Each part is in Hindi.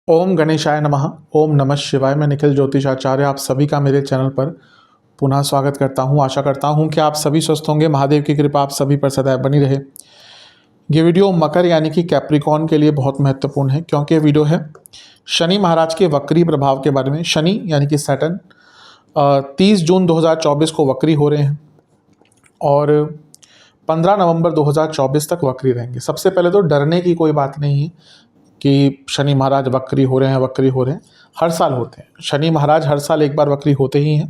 ओम गणेशाय नमः। ओम नमः शिवाय। मैं निखिल ज्योतिषाचार्य आप सभी का मेरे चैनल पर पुनः स्वागत करता हूं। आशा करता हूं कि आप सभी स्वस्थ होंगे। महादेव की कृपा आप सभी पर सदैव बनी रहे। ये वीडियो मकर यानी कि कैप्रिकॉर्न के लिए बहुत महत्वपूर्ण है, क्योंकि ये वीडियो है शनि महाराज के वक्री प्रभाव के बारे में। शनि यानी कि सैटर्न 30 जून 2024 को वक्री हो रहे हैं और 15 नवंबर 2024 तक वक्री रहेंगे। सबसे पहले तो डरने की कोई बात नहीं है कि शनि महाराज वक्री हो रहे हैं। हर साल होते हैं। शनि महाराज हर साल एक बार वक्री होते ही हैं।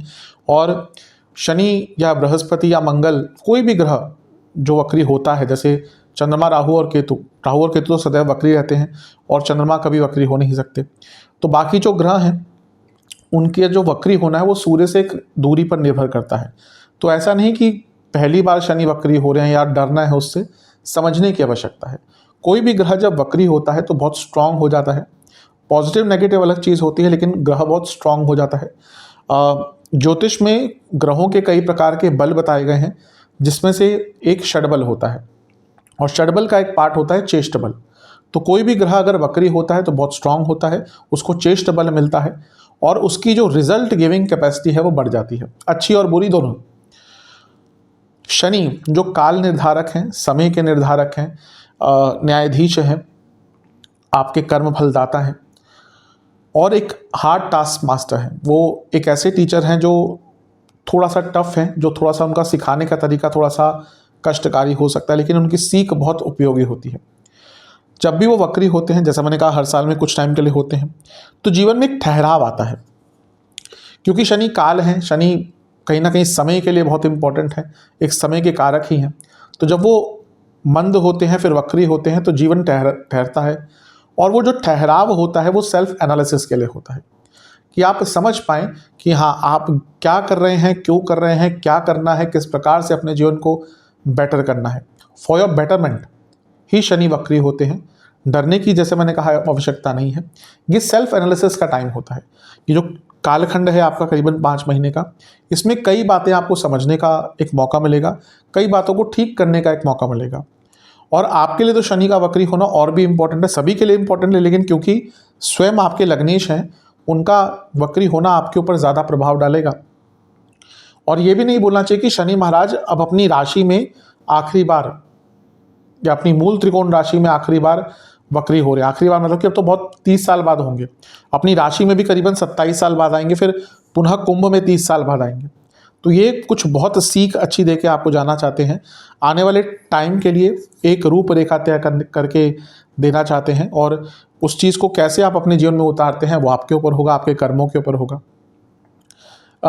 और शनि या बृहस्पति या मंगल, कोई भी ग्रह जो वक्री होता है, जैसे चंद्रमा, राहु और केतु तो सदैव वक्री रहते हैं और चंद्रमा कभी वक्री हो नहीं सकते। तो बाकी जो ग्रह हैं उनके जो वक्री होना है वो सूर्य से एक दूरी पर निर्भर करता है। तो ऐसा नहीं कि पहली बार शनि वक्री हो रहे हैं या डरना है, उससे समझने की आवश्यकता है। कोई भी ग्रह जब वक्री होता है तो बहुत स्ट्रांग हो जाता है। पॉजिटिव नेगेटिव अलग चीज़ होती है, लेकिन ग्रह बहुत स्ट्रांग हो जाता है। ज्योतिष में ग्रहों के कई प्रकार के बल बताए गए हैं, जिसमें से एक षडबल होता है और षडबल का एक पार्ट होता है चेष्ट बल। तो कोई भी ग्रह अगर वक्री होता है तो बहुत स्ट्रांग होता है, उसको चेष्ट बल मिलता है और उसकी जो रिजल्ट गिविंग कैपेसिटी है वो बढ़ जाती है, अच्छी और बुरी दोनों। शनि जो काल निर्धारक हैं, समय के निर्धारक हैं, न्यायाधीश हैं, आपके कर्म फलदाता हैं और एक हार्ड टास्क मास्टर हैं। वो एक ऐसे टीचर हैं जो थोड़ा सा टफ हैं, जो थोड़ा सा उनका सिखाने का तरीका थोड़ा सा कष्टकारी हो सकता है, लेकिन उनकी सीख बहुत उपयोगी होती है। जब भी वो वक्री होते हैं, जैसा मैंने कहा हर साल में कुछ टाइम के लिए होते हैं, तो जीवन में एक ठहराव आता है। क्योंकि शनि काल हैं, शनि कहीं ना कहीं समय के लिए बहुत इंपॉर्टेंट है, एक समय के कारक ही हैं। तो जब वो मंद होते हैं फिर वक्री होते हैं तो जीवन ठहरता है। और वो जो ठहराव होता है वो सेल्फ एनालिसिस के लिए होता है, कि आप समझ पाएं कि हाँ, आप क्या कर रहे हैं, क्यों कर रहे हैं, क्या करना है, किस प्रकार से अपने जीवन को बेटर करना है। फॉर योर बेटरमेंट ही शनि वक्री होते हैं। डरने की, जैसे मैंने कहा, आवश्यकता नहीं है। ये सेल्फ एनालिसिस का टाइम होता है। ये जो कालखंड है आपका करीबन 5 महीने का, इसमें कई बातें आपको समझने का एक मौका मिलेगा, कई बातों को ठीक करने का एक मौका मिलेगा। और आपके लिए तो शनि का वक्री होना और भी इंपॉर्टेंट है, सभी के लिए इंपॉर्टेंट है, लेकिन क्योंकि स्वयं आपके लग्नेश हैं, उनका वक्री होना आपके ऊपर ज़्यादा प्रभाव डालेगा। और ये भी नहीं बोलना चाहिए कि शनि महाराज अब अपनी राशि में आखिरी बार या अपनी मूल त्रिकोण राशि में आखिरी बार वक्री हो रहे हैं। आखिरी बार मतलब कि अब तो बहुत 30 साल बाद होंगे। अपनी राशि में भी करीबन 27 साल बाद आएंगे, फिर पुनः कुंभ में 30 साल बाद आएंगे। तो ये कुछ बहुत सीख अच्छी देके आपको जाना चाहते हैं, आने वाले टाइम के लिए एक रूपरेखा तय करके देना चाहते हैं। और उस चीज़ को कैसे आप अपने जीवन में उतारते हैं वो आपके ऊपर होगा, आपके कर्मों के ऊपर होगा।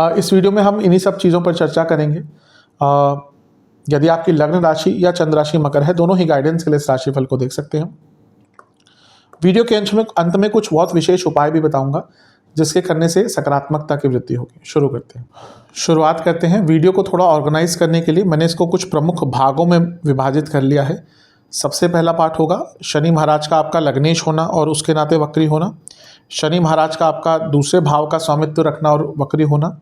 इस वीडियो में हम इन्हीं सब चीज़ों पर चर्चा करेंगे। यदि आपकी लग्न राशि या चंद्र राशि मकर है, दोनों ही गाइडेंस के लिए इस राशिफल को देख सकते हैं। वीडियो के अंत में कुछ बहुत विशेष उपाय भी बताऊंगा, जिसके करने से सकारात्मकता की वृद्धि होगी। शुरुआत करते हैं। वीडियो को थोड़ा ऑर्गेनाइज करने के लिए मैंने इसको कुछ प्रमुख भागों में विभाजित कर लिया है। सबसे पहला पार्ट होगा शनि महाराज का आपका लग्नेश होना और उसके नाते वक्री होना। शनि महाराज का आपका दूसरे भाव का स्वामित्व रखना और वक्री होना।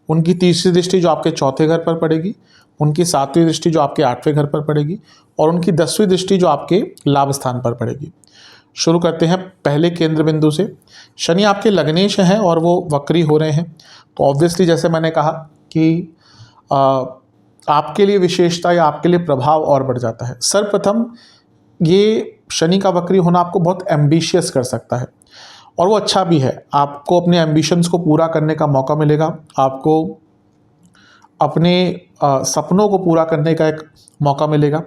उनकी तीसरी दृष्टि जो आपके चौथे घर पर पड़ेगी, उनकी 7वीं दृष्टि जो आपके 8वें घर पर पड़ेगी और उनकी 10वीं दृष्टि जो आपके लाभ स्थान पर पड़ेगी। शुरू करते हैं पहले केंद्र बिंदु से। शनि आपके लग्नेश हैं और वो वक्री हो रहे हैं, तो ऑब्वियसली जैसे मैंने कहा कि आपके लिए विशेषता या आपके लिए प्रभाव और बढ़ जाता है। सर्वप्रथम ये शनि का वक्री होना आपको बहुत एम्बिशियस कर सकता है और वो अच्छा भी है। आपको अपने एम्बिशंस को पूरा करने का मौका मिलेगा, आपको अपने सपनों को पूरा करने का एक मौका मिलेगा।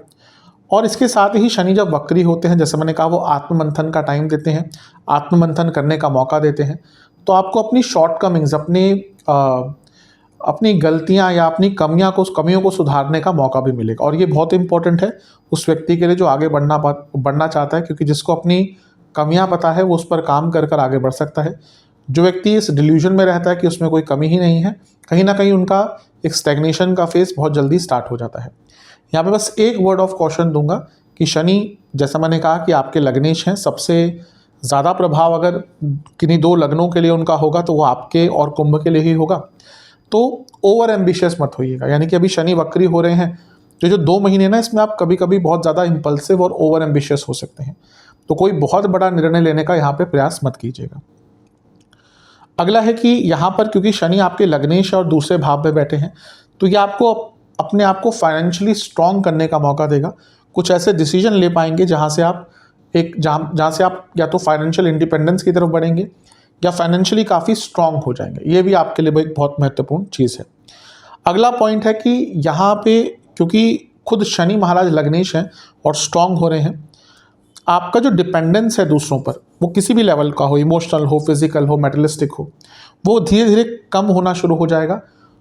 और इसके साथ ही शनि जब वक्री होते हैं, जैसे मैंने कहा, वो आत्ममंथन का टाइम देते हैं, आत्ममंथन करने का मौका देते हैं। तो आपको अपनी शॉर्टकमिंग्स, अपनी गलतियां या अपनी कमियों को सुधारने का मौका भी मिलेगा। और ये बहुत इंपॉर्टेंट है उस व्यक्ति के लिए जो आगे बढ़ना चाहता है, क्योंकि जिसको अपनी कमियां पता है वो उस पर काम कर कर आगे बढ़ सकता है। जो व्यक्ति इस डिल्यूजन में रहता है कि उसमें कोई कमी ही नहीं है, कहीं ना कहीं उनका एक स्टैग्नेशन का फेज बहुत जल्दी स्टार्ट हो जाता है। यहाँ पे बस एक वर्ड ऑफ कॉशन दूंगा कि शनि, जैसा मैंने कहा कि आपके लग्नेश हैं, सबसे ज़्यादा प्रभाव अगर किन्हीं 2 लग्नों के लिए उनका होगा तो वो आपके और कुंभ के लिए ही होगा। तो ओवर एम्बिशियस मत होइएगा। यानी कि अभी शनि वक्री हो रहे हैं, जो 2 महीने ना, इसमें आप कभी कभी बहुत ज़्यादा इम्पल्सिव और ओवर एम्बिशियस हो सकते हैं। तो कोई बहुत बड़ा निर्णय लेने का यहाँ पे प्रयास मत कीजिएगा। अगला है कि यहाँ पर क्योंकि शनि आपके लग्नेश और दूसरे भाव में बैठे हैं, तो ये आपको अपने आप को फाइनेंशियली स्ट्रॉन्ग करने का मौका देगा। कुछ ऐसे डिसीजन ले पाएंगे जहाँ से आप जहाँ से आप या तो फाइनेंशियल इंडिपेंडेंस की तरफ बढ़ेंगे या फाइनेंशियली काफ़ी स्ट्रॉन्ग हो जाएंगे। ये भी आपके लिए एक बहुत महत्वपूर्ण चीज़ है। अगला पॉइंट है कि यहाँ पे क्योंकि खुद शनि महाराज लग्नेश हैं और स्ट्रॉन्ग हो रहे हैं, आपका जो डिपेंडेंस है दूसरों पर, वो किसी भी लेवल का हो, इमोशनल हो, फिजिकल हो, मेटलिस्टिक हो, वो धीरे धीरे कम होना शुरू हो जाएगा।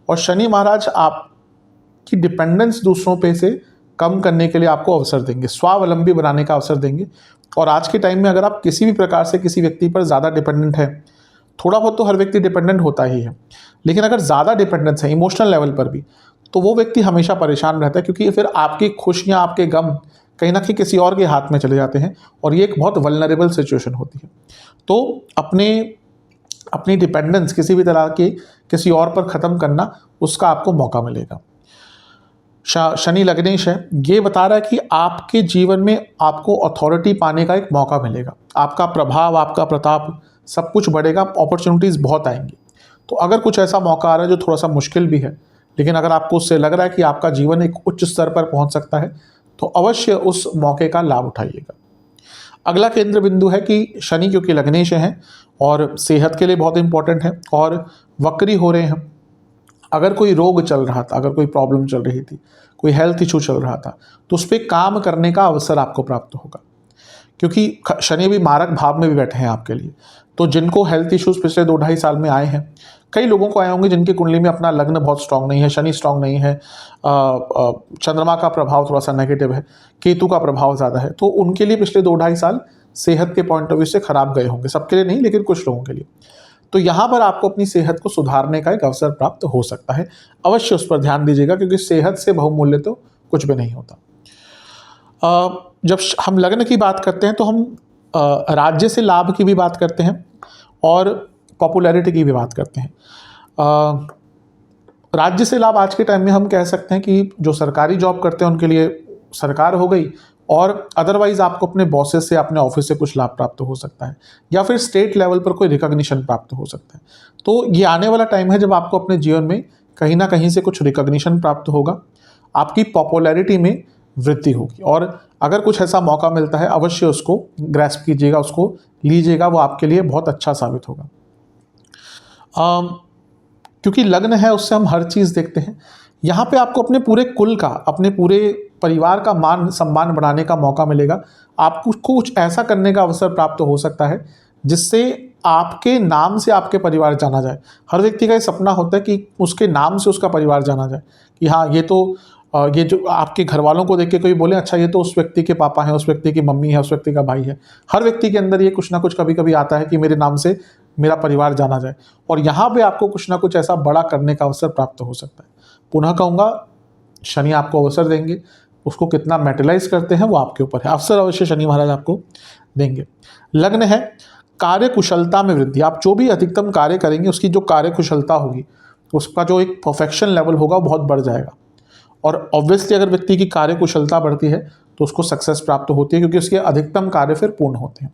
और शनि महाराज आपकी डिपेंडेंस दूसरों पे से कम करने के लिए आपको अवसर देंगे, स्वावलंबी बनाने का अवसर देंगे। और आज के टाइम में अगर आप किसी भी प्रकार से किसी व्यक्ति पर ज़्यादा डिपेंडेंट है, थोड़ा बहुत तो हर व्यक्ति डिपेंडेंट होता ही है, लेकिन अगर ज़्यादा डिपेंडेंस है इमोशनल लेवल पर भी, तो वो व्यक्ति हमेशा परेशान रहता है, क्योंकि फिर आपकी खुशियाँ, आपके गम कहीं ना कहीं किसी और के हाथ में चले जाते हैं और ये एक बहुत वल्नरेबल सिचुएशन होती है। तो अपनी डिपेंडेंस किसी भी तरह के किसी और पर ख़त्म करना, उसका आपको मौका मिलेगा। शनि लग्नेश है, ये बता रहा है कि आपके जीवन में आपको अथॉरिटी पाने का एक मौका मिलेगा, आपका प्रभाव, आपका प्रताप सब कुछ बढ़ेगा, अपॉर्चुनिटीज़ बहुत आएंगी। तो अगर कुछ ऐसा मौका आ रहा है जो थोड़ा सा मुश्किल भी है, लेकिन अगर आपको उससे लग रहा है कि आपका जीवन एक उच्च स्तर पर पहुंच सकता है, तो अवश्य उस मौके का लाभ उठाइएगा। अगला केंद्र बिंदु है कि शनि क्योंकि लग्नेश हैं और सेहत के लिए बहुत इंपॉर्टेंट है और वक्री हो रहे हैं। अगर कोई रोग चल रहा था, अगर कोई प्रॉब्लम चल रही थी, कोई हेल्थ इशू चल रहा था, तो उस पर काम करने का अवसर आपको प्राप्त होगा, क्योंकि शनि भी मारक भाव में भी बैठे हैं आपके लिए। तो जिनको हेल्थ इश्यूज पिछले 2-2.5 साल में आए हैं, कई लोगों को आए होंगे जिनकी कुंडली में अपना लग्न बहुत स्ट्रांग नहीं है, शनि स्ट्रांग नहीं है, चंद्रमा का प्रभाव थोड़ा सा नेगेटिव है, केतु का प्रभाव ज़्यादा है, तो उनके लिए पिछले 2-2.5 साल सेहत के पॉइंट ऑफ व्यू से खराब गए होंगे। सबके लिए नहीं, लेकिन कुछ लोगों के लिए। तो यहाँ पर आपको अपनी सेहत को सुधारने का एक अवसर प्राप्त हो सकता है। अवश्य उस पर ध्यान दीजिएगा, क्योंकि सेहत से बहुमूल्य तो कुछ भी नहीं होता। जब हम लग्न की बात करते हैं तो हम राज्य से लाभ की भी बात करते हैं और पॉपुलैरिटी की भी बात करते हैं। राज्य से लाभ आज के टाइम में हम कह सकते हैं कि जो सरकारी जॉब करते हैं उनके लिए सरकार हो गई, और अदरवाइज आपको अपने बॉसेस से, अपने ऑफिस से कुछ लाभ प्राप्त हो सकता है, या फिर स्टेट लेवल पर कोई रिकॉग्निशन प्राप्त हो सकता है। तो ये आने वाला टाइम है जब आपको अपने जीवन में कहीं ना कहीं से कुछ रिकॉग्निशन प्राप्त होगा, आपकी पॉपुलैरिटी में वृद्धि होगी। और अगर कुछ ऐसा मौका मिलता है, अवश्य उसको ग्रैस्प कीजिएगा, उसको लीजिएगा, वो आपके लिए बहुत अच्छा साबित होगा। क्योंकि लग्न है, उससे हम हर चीज़ देखते हैं। यहाँ पे आपको अपने पूरे कुल का, अपने पूरे परिवार का मान सम्मान बढ़ाने का मौका मिलेगा। आपको कुछ ऐसा करने का अवसर प्राप्त हो सकता है जिससे आपके नाम से आपके परिवार जाना जाए। हर व्यक्ति का ये सपना होता है कि उसके नाम से उसका परिवार जाना जाए, कि हाँ ये जो आपके घर वालों को देख के कोई बोले, अच्छा ये तो उस व्यक्ति के पापा हैं, उस व्यक्ति की मम्मी है, उस व्यक्ति का भाई है। हर व्यक्ति के अंदर ये कुछ ना कुछ कभी कभी आता है कि मेरे नाम से मेरा परिवार जाना जाए, और यहाँ पे आपको कुछ ना कुछ ऐसा बड़ा करने का अवसर प्राप्त हो सकता है। पुनः कहूँगा, शनि आपको अवसर देंगे, उसको कितना मेटलाइज करते हैं वो आपके ऊपर है। अवसर अवश्य शनि महाराज आपको देंगे। लग्न है, कार्य कुशलता में वृद्धि। आप जो भी अधिकतम कार्य करेंगे, उसकी जो कार्य कुशलता होगी, उसका जो एक परफेक्शन लेवल होगा वो बहुत बढ़ जाएगा। और ऑब्वियसली अगर व्यक्ति की कार्य कुशलता बढ़ती है तो उसको सक्सेस प्राप्त होती है, क्योंकि उसके अधिकतम कार्य फिर पूर्ण होते हैं।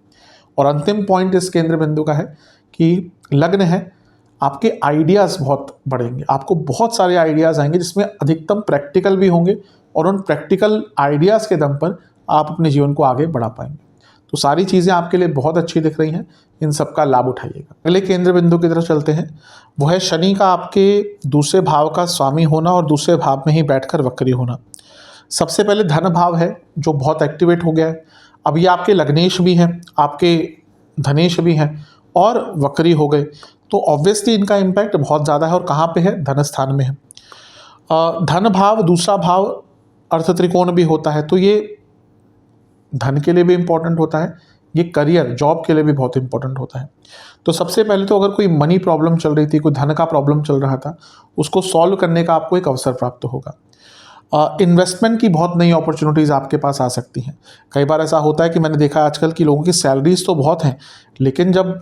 और अंतिम पॉइंट इस केंद्र बिंदु का है कि लग्न है, आपके आइडियाज़ बहुत बढ़ेंगे, आपको बहुत सारे आइडियाज़ आएंगे जिसमें अधिकतम प्रैक्टिकल भी होंगे, और उन प्रैक्टिकल आइडियाज़ के दम पर आप अपने जीवन को आगे बढ़ा पाएंगे। तो सारी चीज़ें आपके लिए बहुत अच्छी दिख रही हैं, इन सब का लाभ उठाइएगा। अगले केंद्र बिंदु की तरफ चलते हैं, वो है शनि का आपके दूसरे भाव का स्वामी होना और दूसरे भाव में ही बैठकर वक्री होना। सबसे पहले धन भाव है जो बहुत एक्टिवेट हो गया है। अब ये आपके लग्नेश भी हैं, आपके धनेश भी हैं और वक्री हो गए, तो ऑब्वियसली इनका इम्पैक्ट बहुत ज़्यादा है। और कहाँ पे है? धन स्थान में है। धन भाव, दूसरा भाव अर्थ त्रिकोण भी होता है, तो ये धन के लिए भी इम्पोर्टेंट होता है, ये करियर, जॉब के लिए भी बहुत इंपॉर्टेंट होता है। तो सबसे पहले तो अगर कोई मनी प्रॉब्लम चल रही थी, कोई धन का प्रॉब्लम चल रहा था, उसको सॉल्व करने का आपको एक अवसर प्राप्त होगा। इन्वेस्टमेंट की बहुत नई अपॉर्चुनिटीज़ आपके पास आ सकती हैं। कई बार ऐसा होता है कि मैंने देखा आजकल की लोगों की सैलरीज तो बहुत हैं, लेकिन जब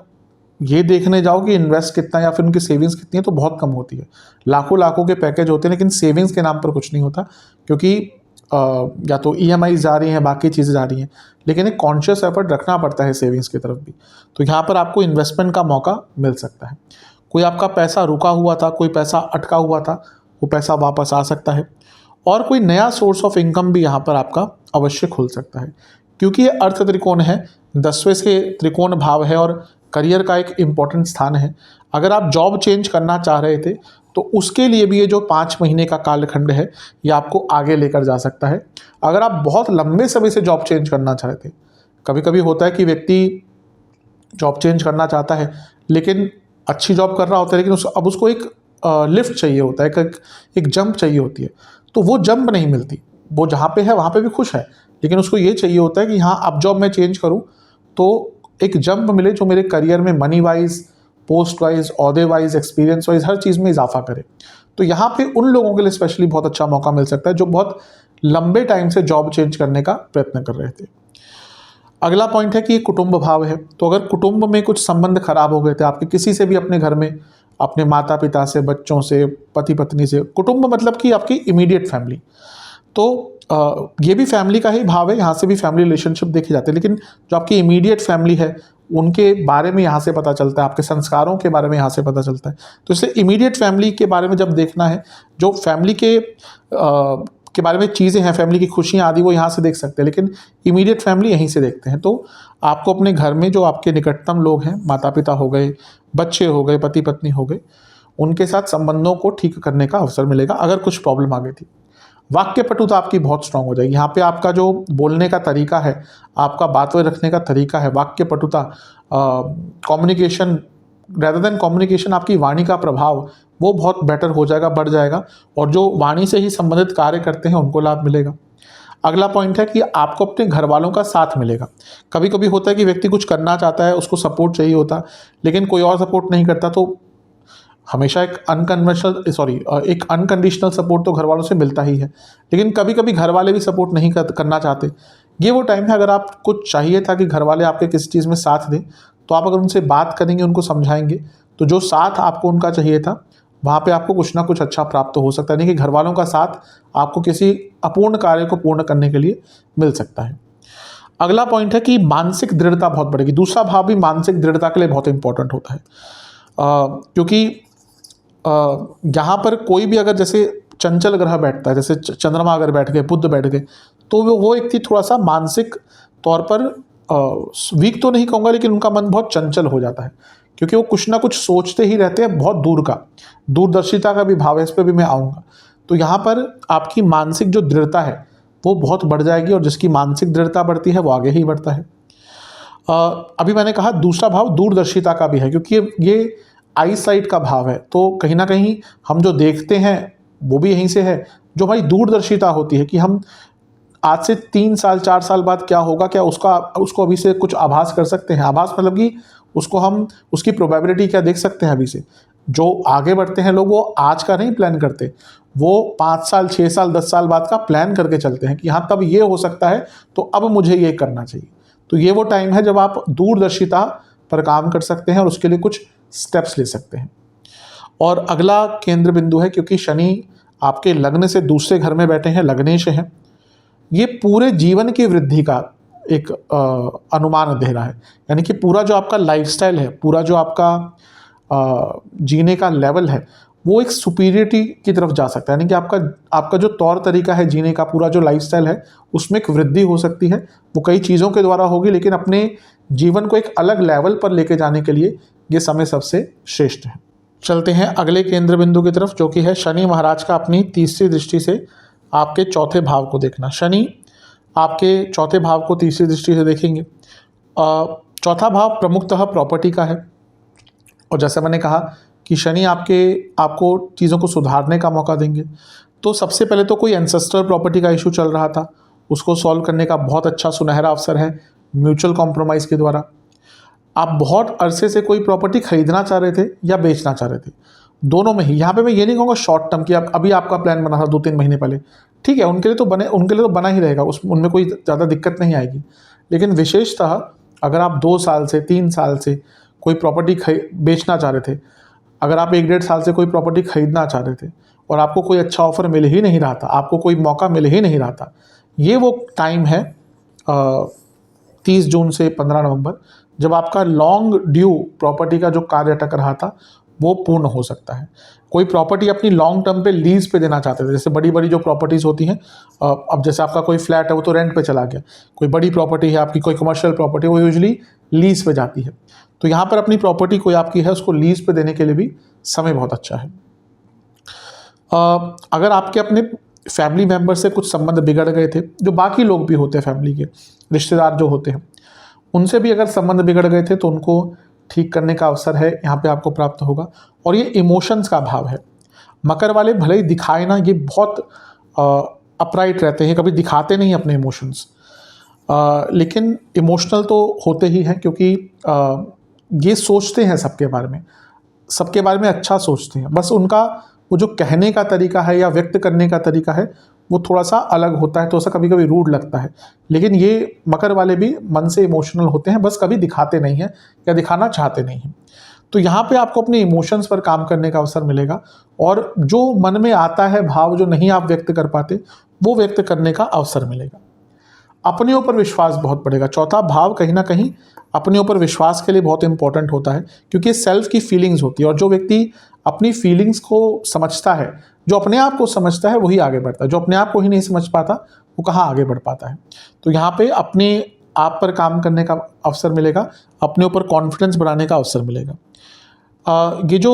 ये देखने जाओ कि इन्वेस्ट कितना या फिर उनकी सेविंग्स कितनी है, तो बहुत कम होती है। लाखों लाखों के पैकेज होते हैं, लेकिन सेविंग्स के नाम पर कुछ नहीं होता, क्योंकि या तो EMI जा रही हैं, बाकी चीज़ें जा रही हैं, लेकिन एक कॉन्शियस एफर्ट रखना पड़ता है सेविंग्स की तरफ भी। तो यहाँ पर आपको इन्वेस्टमेंट का मौका मिल सकता है। कोई आपका पैसा रुका हुआ था, कोई पैसा अटका हुआ था, वो पैसा वापस आ सकता है, और कोई नया सोर्स ऑफ इनकम भी यहाँ पर आपका अवश्य खुल सकता है, क्योंकि ये अर्थ त्रिकोण है, 10वें से त्रिकोण भाव है और करियर का एक इम्पॉर्टेंट स्थान है। अगर आप जॉब चेंज करना चाह रहे थे तो उसके लिए भी ये जो 5 महीने का कालखंड है ये आपको आगे लेकर जा सकता है। अगर आप बहुत लंबे समय से जॉब चेंज करना चाहते, कभी कभी होता है कि व्यक्ति जॉब चेंज करना चाहता है लेकिन अच्छी जॉब कर रहा होता है, लेकिन अब उसको एक लिफ्ट चाहिए होता है, एक जंप चाहिए होती है, तो वो जंप नहीं मिलती। वो जहाँ पे है वहाँ पे भी खुश है, लेकिन उसको ये चाहिए होता है कि हाँ अब जॉब मैं चेंज करूँ तो एक जंप मिले जो मेरे करियर में मनी वाइज, पोस्ट वाइज, ऑहदे वाइज, एक्सपीरियंस वाइज हर चीज़ में इजाफा करे। तो यहाँ पे उन लोगों के लिए स्पेशली बहुत अच्छा मौका मिल सकता है जो बहुत लंबे टाइम से जॉब चेंज करने का प्रयत्न कर रहे थे। अगला पॉइंट है कि कुटुंब भाव है, तो अगर कुटुंब में कुछ संबंध खराब हो गए थे आपके किसी से भी, अपने घर में अपने माता पिता से, बच्चों से, पति पत्नी से, कुटुंब मतलब कि आपकी इमीडिएट फैमिली, तो ये भी फैमिली का ही भाव है, यहाँ से भी फैमिली रिलेशनशिप देखे जाते हैं, लेकिन जो आपकी इमीडिएट फैमिली है उनके बारे में यहाँ से पता चलता है, आपके संस्कारों के बारे में यहाँ से पता चलता है। तो इसलिए इमीडिएट फैमिली के बारे में जब देखना है, जो फैमिली के बारे में चीज़ें हैं, फैमिली की खुशियाँ आदि, वो यहाँ से देख सकते हैं, लेकिन इमीडिएट फैमिली यहीं से देखते हैं। तो आपको अपने घर में जो आपके निकटतम लोग हैं, माता पिता हो गए, बच्चे हो गए, पति पत्नी हो गए, उनके साथ संबंधों को ठीक करने का अवसर मिलेगा अगर कुछ प्रॉब्लम आ गई थी। वाक्य पटुता आपकी बहुत स्ट्रांग हो जाएगी। यहाँ पे आपका जो बोलने का तरीका है, आपका बात रखने का तरीका है, वाक्य पटुता, कम्युनिकेशन रेदर देन कम्युनिकेशन, आपकी वाणी का प्रभाव वो बहुत बेटर हो जाएगा, बढ़ जाएगा, और जो वाणी से ही संबंधित कार्य करते हैं उनको लाभ मिलेगा। अगला पॉइंट है कि आपको अपने घर वालों का साथ मिलेगा। कभी कभी होता है कि व्यक्ति कुछ करना चाहता है, उसको सपोर्ट चाहिए होता, लेकिन कोई और सपोर्ट नहीं करता, तो हमेशा एक अनकंडीशनल सपोर्ट तो घर वालों से मिलता ही है, लेकिन कभी कभी घर वाले भी सपोर्ट नहीं करना चाहते। ये वो टाइम है, अगर आप कुछ चाहिए था कि घर वाले आपके किसी चीज़ में साथ दें, तो आप अगर उनसे बात करेंगे, उनको समझाएंगे, तो जो साथ आपको उनका चाहिए था वहाँ पे आपको कुछ ना कुछ अच्छा प्राप्त हो सकता है। नहीं कि घर वालों का साथ आपको किसी अपूर्ण कार्य को पूर्ण करने के लिए मिल सकता है। अगला पॉइंट है कि मानसिक दृढ़ता बहुत बढ़ेगी। दूसरा भाव भी मानसिक दृढ़ता के लिए बहुत इंपॉर्टेंट होता है, क्योंकि यहाँ पर कोई भी अगर जैसे चंचल ग्रह बैठता है, जैसे चंद्रमा अगर बैठ गए, बुध बैठ गए, तो वो व्यक्ति थोड़ा सा मानसिक तौर पर वीक तो नहीं कहूँगा, लेकिन उनका मन बहुत चंचल हो जाता है, क्योंकि वो कुछ ना कुछ सोचते ही रहते हैं, बहुत दूर का, दूरदर्शिता का भी भाव है, इस पर भी मैं आऊँगा। तो यहाँ पर आपकी मानसिक जो दृढ़ता है वो बहुत बढ़ जाएगी, और जिसकी मानसिक दृढ़ता बढ़ती है वो आगे ही बढ़ता है। अभी मैंने कहा दूसरा भाव दूरदर्शिता का भी है, क्योंकि ये आई साइट का भाव है, तो कहीं ना कहीं हम जो देखते हैं वो भी यहीं से है। जो हमारी दूरदर्शिता होती है कि हम आज से 3 साल 4 साल बाद क्या होगा, क्या उसको अभी से कुछ आभास कर सकते हैं। आभास मतलब कि उसको हम उसकी प्रोबेबिलिटी क्या देख सकते हैं अभी से। जो आगे बढ़ते हैं लोग वो आज का नहीं प्लान करते, वो 5 साल 6 साल 10 साल बाद का प्लान करके चलते हैं कि हाँ तब ये हो सकता है, तो अब मुझे ये करना चाहिए। तो ये वो टाइम है जब आप दूरदर्शिता पर काम कर सकते हैं और उसके लिए कुछ स्टेप्स ले सकते हैं। और अगला केंद्र बिंदु है, क्योंकि शनि आपके लग्न से दूसरे घर में बैठे हैं, लग्नेश हैं, ये पूरे जीवन की वृद्धि का एक अनुमान दे रहा है। यानी कि पूरा जो आपका लाइफस्टाइल है, पूरा जो आपका जीने का लेवल है, वो एक सुपीरियरिटी की तरफ जा सकता है। यानी कि आपका जो तौर तरीका है जीने का, पूरा जो लाइफस्टाइल है, उसमें एक वृद्धि हो सकती है। वो कई चीज़ों के द्वारा होगी, लेकिन अपने जीवन को एक अलग लेवल पर लेके जाने के लिए ये समय सबसे श्रेष्ठ है। चलते हैं अगले केंद्र बिंदु की तरफ, जो कि है शनि महाराज का अपनी तीसरी दृष्टि से आपके चौथे भाव को देखना। शनि आपके चौथे भाव को तीसरी दृष्टि से देखेंगे। चौथा भाव प्रमुखतः प्रॉपर्टी का है, और जैसे मैंने कहा कि शनि आपको चीज़ों को सुधारने का मौका देंगे। तो सबसे पहले तो कोई एंसेस्ट्रल प्रॉपर्टी का इशू चल रहा था, उसको सॉल्व करने का बहुत अच्छा सुनहरा अवसर है म्यूचुअल कॉम्प्रोमाइज़ के द्वारा। आप बहुत अरसे से कोई प्रॉपर्टी खरीदना चाह रहे थे या बेचना चाह रहे थे, दोनों में ही। यहाँ पे मैं ये नहीं कहूँगा शॉर्ट टर्म कि अभी आपका प्लान बना था 2-3 महीने पहले, ठीक है, उनके लिए तो बना ही रहेगा, उनमें कोई ज़्यादा दिक्कत नहीं आएगी। लेकिन विशेषतः अगर आप 2 साल से 3 साल से कोई प्रॉपर्टी बेचना चाह रहे थे, अगर आप 1-1.5 साल से कोई प्रॉपर्टी खरीदना चाह रहे थे और आपको कोई अच्छा ऑफर मिल ही नहीं रहा था, आपको कोई मौका मिल ही नहीं रहा था, ये वो टाइम है 30 जून से 15 नवंबर, जब आपका लॉन्ग ड्यू प्रॉपर्टी का जो कार्य अटक रहा था वो पूर्ण हो सकता है। कोई प्रॉपर्टी अपनी लॉन्ग टर्म पे लीज पे देना चाहते थे, जैसे बड़ी बड़ी जो प्रॉपर्टीज़ होती हैं, अब जैसे आपका कोई फ्लैट है वो तो रेंट पे चला गया, कोई बड़ी प्रॉपर्टी है आपकी, कोई कमर्शियल प्रॉपर्टी, वो यूजुअली लीज पे जाती है। तो यहाँ पर अपनी प्रॉपर्टी कोई आपकी है उसको लीज पे देने के लिए भी समय बहुत अच्छा है। अगर आपके अपने फैमिली मेम्बर से कुछ संबंध बिगड़ गए थे, जो बाकी लोग भी होते हैं फैमिली के रिश्तेदार जो होते हैं, उनसे भी अगर संबंध बिगड़ गए थे तो उनको ठीक करने का अवसर है यहाँ पे आपको प्राप्त होगा। और ये इमोशंस का भाव है। मकर वाले भले ही दिखाए ना, ये बहुत अपराइट रहते हैं, कभी दिखाते नहीं अपने इमोशंस, लेकिन इमोशनल तो होते ही हैं, क्योंकि ये सोचते हैं सबके बारे में अच्छा सोचते हैं, बस उनका वो जो कहने का तरीका है या व्यक्त करने का तरीका है वो थोड़ा सा अलग होता है, तो ऐसा कभी कभी रूड लगता है। लेकिन ये मकर वाले भी मन से इमोशनल होते हैं, बस कभी दिखाते नहीं हैं या दिखाना चाहते नहीं हैं। तो यहाँ पे आपको अपने इमोशंस पर काम करने का अवसर मिलेगा, और जो मन में आता है भाव जो नहीं आप व्यक्त कर पाते वो व्यक्त करने का अवसर मिलेगा। अपने ऊपर विश्वास बहुत बढ़ेगा। चौथा भाव कहीं ना कहीं अपने ऊपर विश्वास के लिए बहुत इंपॉर्टेंट होता है, क्योंकि सेल्फ की फीलिंग्स होती है, और जो व्यक्ति अपनी फीलिंग्स को समझता है, जो अपने आप को समझता है वही आगे बढ़ता है, जो अपने आप को ही नहीं समझ पाता वो कहाँ आगे बढ़ पाता है। तो यहाँ पे अपने आप पर काम करने का अवसर मिलेगा, अपने ऊपर कॉन्फिडेंस बढ़ाने का अवसर मिलेगा। ये जो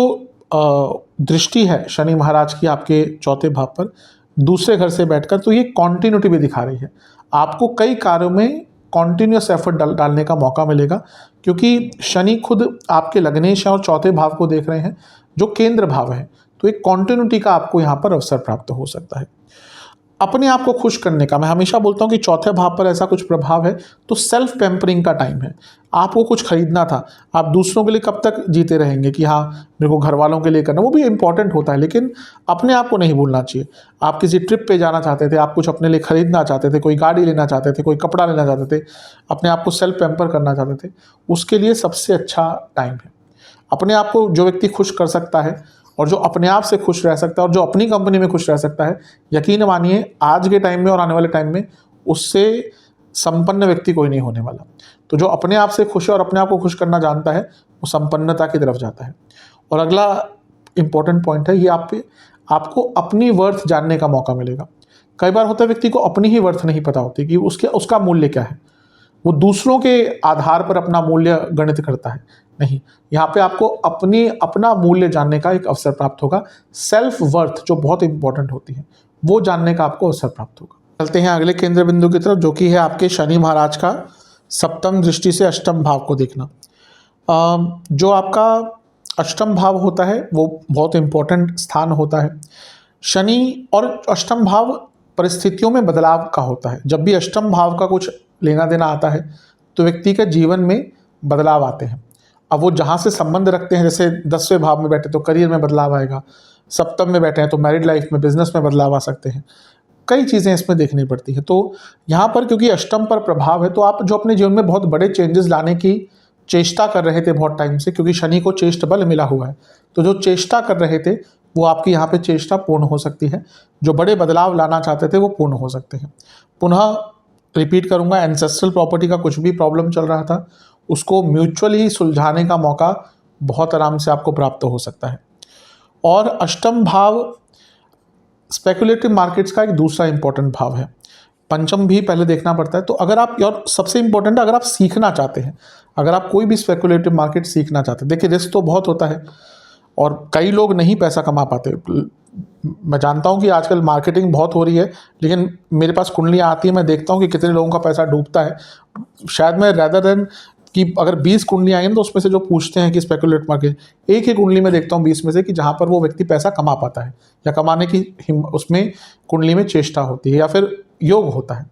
दृष्टि है शनि महाराज की आपके चौथे भाव पर दूसरे घर से बैठकर, तो ये कॉन्टिन्यूटी भी दिखा रही है। आपको कई कार्यों में कॉन्टिन्यूस एफर्ट डालने का मौका मिलेगा, क्योंकि शनि खुद आपके लग्नेश हैं और चौथे भाव को देख रहे हैं जो केंद्र भाव है। तो एक कॉन्टिन्यूटी का आपको यहाँ पर अवसर प्राप्त हो सकता है। अपने आप को खुश करने का, मैं हमेशा बोलता हूँ कि चौथे भाव पर ऐसा कुछ प्रभाव है तो सेल्फ पैम्परिंग का टाइम है। आपको कुछ खरीदना था, आप दूसरों के लिए कब तक जीते रहेंगे कि हाँ मेरे को घर वालों के लिए करना, वो भी इंपॉर्टेंट होता है, लेकिन अपने आप को नहीं भूलना चाहिए। आप किसी ट्रिप पे जाना चाहते थे, आप कुछ अपने लिए खरीदना चाहते थे, कोई गाड़ी लेना चाहते थे, कोई कपड़ा लेना चाहते थे, अपने आप को सेल्फ पैम्पर करना चाहते थे, उसके लिए सबसे अच्छा टाइम है। अपने आप को जो व्यक्ति खुश कर सकता है और जो अपने आप से खुश रह सकता है और जो अपनी कंपनी में खुश रह सकता है, यकीन मानिए आज के टाइम में और आने वाले टाइम में उससे संपन्न व्यक्ति कोई नहीं होने वाला। तो जो अपने आप से खुश है और अपने आप को खुश करना जानता है वो संपन्नता की तरफ जाता है। और अगला इंपॉर्टेंट पॉइंट है, ये आपको अपनी वर्थ जानने का मौका मिलेगा। कई बार होता है व्यक्ति को अपनी ही वर्थ नहीं पता होती कि उसका मूल्य क्या है, वो दूसरों के आधार पर अपना मूल्य गणित करता है। नहीं, यहाँ पे आपको अपना मूल्य जानने का एक अवसर प्राप्त होगा। सेल्फ वर्थ जो बहुत इंपॉर्टेंट होती है वो जानने का आपको अवसर प्राप्त होगा। चलते हैं अगले केंद्र बिंदु की तरफ, जो कि है आपके शनि महाराज का सप्तम दृष्टि से अष्टम भाव को देखना। जो आपका अष्टम भाव होता है वो बहुत इंपॉर्टेंट स्थान होता है। शनि और अष्टम भाव परिस्थितियों में बदलाव का होता है। जब भी अष्टम भाव का कुछ लेना देना आता है तो व्यक्ति के जीवन में बदलाव आते हैं। अब वो जहाँ से संबंध रखते हैं, जैसे 10वें भाव में बैठे तो करियर में बदलाव आएगा, सप्तम में बैठे हैं तो मैरिड लाइफ में, बिजनेस में बदलाव आ सकते हैं, कई चीज़ें इसमें देखनी पड़ती हैं। तो यहाँ पर क्योंकि अष्टम पर प्रभाव है, तो आप जो अपने जीवन में बहुत बड़े चेंजेस लाने की चेष्टा कर रहे थे बहुत टाइम से, क्योंकि शनि को चेष्ट बल मिला हुआ है, तो जो चेष्टा कर रहे थे वो आपकी यहाँ पे चेष्टा पूर्ण हो सकती है। जो बड़े बदलाव लाना चाहते थे वो पूर्ण हो सकते हैं। पुनः रिपीट करूँगा, एंसेस्ट्रल प्रॉपर्टी का कुछ भी प्रॉब्लम चल रहा था उसको म्यूचुअली सुलझाने का मौका बहुत आराम से आपको प्राप्त हो सकता है। और अष्टम भाव स्पेकुलेटिव मार्केट्स का एक दूसरा इंपॉर्टेंट भाव है। पंचम भी पहले देखना पड़ता है। तो अगर आप, और सबसे इंपॉर्टेंट, अगर आप सीखना चाहते हैं, अगर आप कोई भी स्पेकुलेटिव मार्केट सीखना चाहते हैं, देखिए रिस्क तो बहुत होता है और कई लोग नहीं पैसा कमा पाते। मैं जानता हूं कि आजकल मार्केटिंग बहुत हो रही है, लेकिन मेरे पास कुंडलियां आती हैं, मैं देखता हूं कि कितने लोगों का पैसा डूबता है। शायद मैं रेदर देन कि अगर 20 कुंडलियाँ आएंगी तो उसमें से जो पूछते हैं कि स्पेकुलेट मार्केट, एक ही कुंडली में देखता हूँ 20 में से कि जहाँ पर वो व्यक्ति पैसा कमा पाता है या कमाने की उसमें कुंडली में चेष्टा होती है या फिर योग होता है।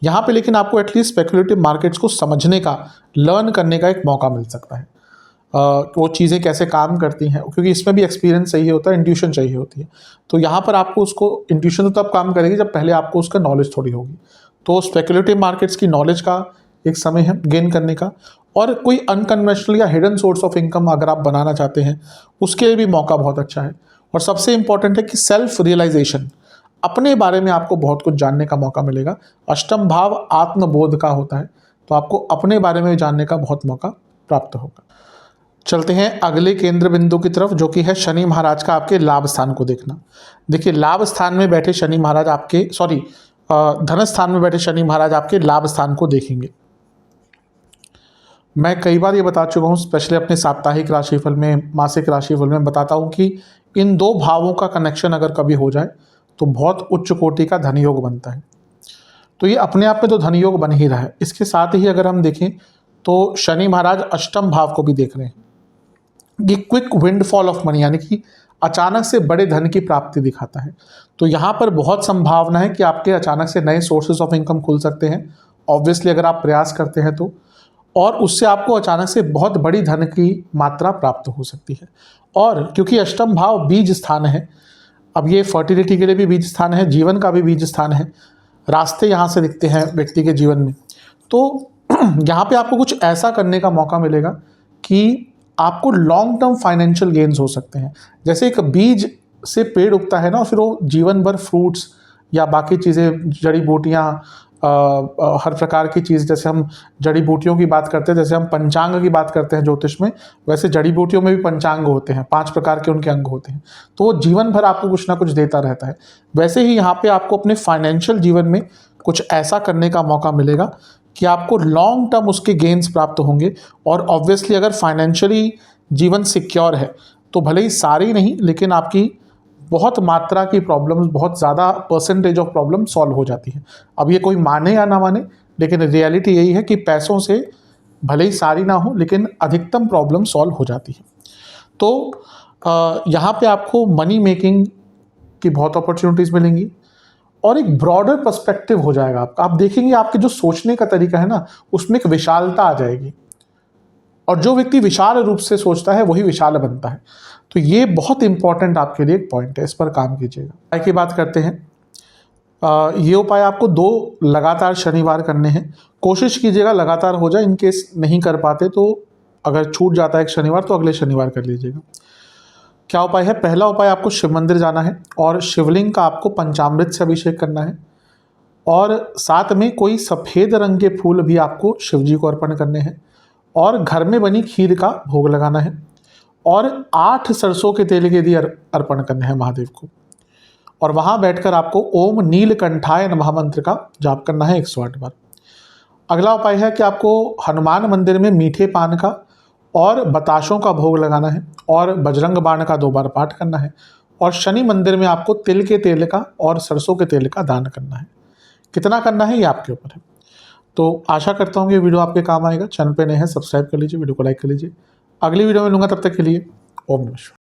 यहाँ पे लेकिन आपको एटलीस्ट स्पेकुलेटिव मार्केट्स को समझने का, लर्न करने का एक मौका मिल सकता है। वो चीज़ें कैसे काम करती हैं, क्योंकि इसमें भी एक्सपीरियंस चाहिए होता है, इंट्यूशन चाहिए होती है। तो यहाँ पर आपको उसको, इंट्यूशन तो तब काम करेगी जब पहले आपको उसका नॉलेज थोड़ी होगी। तो स्पेकुलेटिव मार्केट्स की नॉलेज का एक समय है गेन करने का। और कोई अनकन्वेंशनल या हिडन सोर्स ऑफ इनकम अगर आप बनाना चाहते हैं उसके लिए भी मौका बहुत अच्छा है। और सबसे इंपॉर्टेंट है कि सेल्फ रियलाइजेशन, अपने बारे में आपको बहुत कुछ जानने का मौका मिलेगा। अष्टम भाव आत्मबोध का होता है, तो आपको अपने बारे में जानने का बहुत मौका प्राप्त होगा। चलते हैं अगले केंद्र बिंदु की तरफ, जो कि है शनि महाराज का आपके लाभ स्थान को देखना। देखिए, लाभ स्थान में बैठे शनि महाराज आपके धन स्थान में बैठे शनि महाराज आपके लाभ स्थान को देखेंगे। मैं कई बार ये बता चुका हूँ, स्पेशली अपने साप्ताहिक राशिफल में, मासिक राशिफल में बताता हूँ कि इन दो भावों का कनेक्शन अगर कभी हो जाए तो बहुत उच्च कोटि का धन योग बनता है। तो ये अपने आप में तो धन योग बन ही रहा है। इसके साथ ही अगर हम देखें तो शनि महाराज अष्टम भाव को भी देख रहे हैं। ये क्विक विंडफॉल ऑफ मनी, यानी कि अचानक से बड़े धन की प्राप्ति दिखाता है। तो यहाँ पर बहुत संभावना है कि आपके अचानक से नए सोर्सेज ऑफ इनकम खुल सकते हैं, ऑब्वियसली अगर आप प्रयास करते हैं तो, और उससे आपको अचानक से बहुत बड़ी धन की मात्रा प्राप्त हो सकती है। और क्योंकि अष्टम भाव बीज स्थान है, अब ये फर्टिलिटी के लिए भी बीज स्थान है, जीवन का भी बीज स्थान है, रास्ते यहाँ से दिखते हैं व्यक्ति के जीवन में। तो यहाँ पे आपको कुछ ऐसा करने का मौका मिलेगा कि आपको लॉन्ग टर्म फाइनेंशियल गेन्स हो सकते हैं। जैसे एक बीज से पेड़ उगता है ना, फिर वो जीवन भर फ्रूट्स या बाकी चीज़ें, जड़ी बूटियाँ, हर प्रकार की चीज़, जैसे हम जड़ी बूटियों की बात करते हैं, जैसे हम पंचांग की बात करते हैं ज्योतिष में, वैसे जड़ी बूटियों में भी पंचांग होते हैं, 5 प्रकार के उनके अंग होते हैं। तो वो जीवन भर आपको कुछ ना कुछ देता रहता है। वैसे ही यहाँ पे आपको अपने फाइनेंशियल जीवन में कुछ ऐसा करने का मौका मिलेगा कि आपको लॉन्ग टर्म उसके गेन्स प्राप्त होंगे। और ऑब्वियसली अगर फाइनेंशियली जीवन सिक्योर है तो भले ही सारी नहीं, लेकिन आपकी बहुत मात्रा की प्रॉब्लम्स, बहुत ज़्यादा परसेंटेज ऑफ प्रॉब्लम सॉल्व हो जाती है। अब ये कोई माने या ना माने, लेकिन रियलिटी यही है कि पैसों से भले ही सारी ना हो, लेकिन अधिकतम प्रॉब्लम सॉल्व हो जाती है। तो यहाँ पे आपको मनी मेकिंग की बहुत अपॉर्चुनिटीज़ मिलेंगी और एक ब्रॉडर पर्सपेक्टिव हो जाएगा आपका। आप देखेंगे आपके जो सोचने का तरीका है ना, उसमें एक विशालता आ जाएगी, और जो व्यक्ति विशाल रूप से सोचता है वही विशाल बनता है। तो ये बहुत इंपॉर्टेंट आपके लिए एक पॉइंट है, इस पर काम कीजिएगा। उपाय की बात करते हैं। ये उपाय आपको 2 लगातार शनिवार करने हैं। कोशिश कीजिएगा लगातार हो जाए, इनकेस नहीं कर पाते तो अगर छूट जाता है एक शनिवार तो अगले शनिवार कर लीजिएगा। क्या उपाय है? पहला उपाय, आपको शिव मंदिर जाना है और शिवलिंग का आपको पंचामृत से अभिषेक करना है, और साथ में कोई सफ़ेद रंग के फूल भी आपको शिव जी को अर्पण करने हैं, और घर में बनी खीर का भोग लगाना है, और 8 सरसों के तेल के दिए अर्पण करने हैं महादेव को। और वहाँ बैठकर आपको ओम नीलकंठाय नमः मंत्र का जाप करना है 108 बार। अगला उपाय है कि आपको हनुमान मंदिर में मीठे पान का और बताशों का भोग लगाना है, और बजरंग बाण का 2 बार पाठ करना है, और शनि मंदिर में आपको तिल के तेल का और सरसों के तेल का दान करना है। कितना करना है ये आपके ऊपर है। तो आशा करता हूँ कि वीडियो आपके काम आएगा। चैनल पे नए हैं, सब्सक्राइब कर लीजिए, वीडियो को लाइक कर लीजिए। अगली वीडियो में लूँगा, तब तक के लिए ओम नमः शिवाय।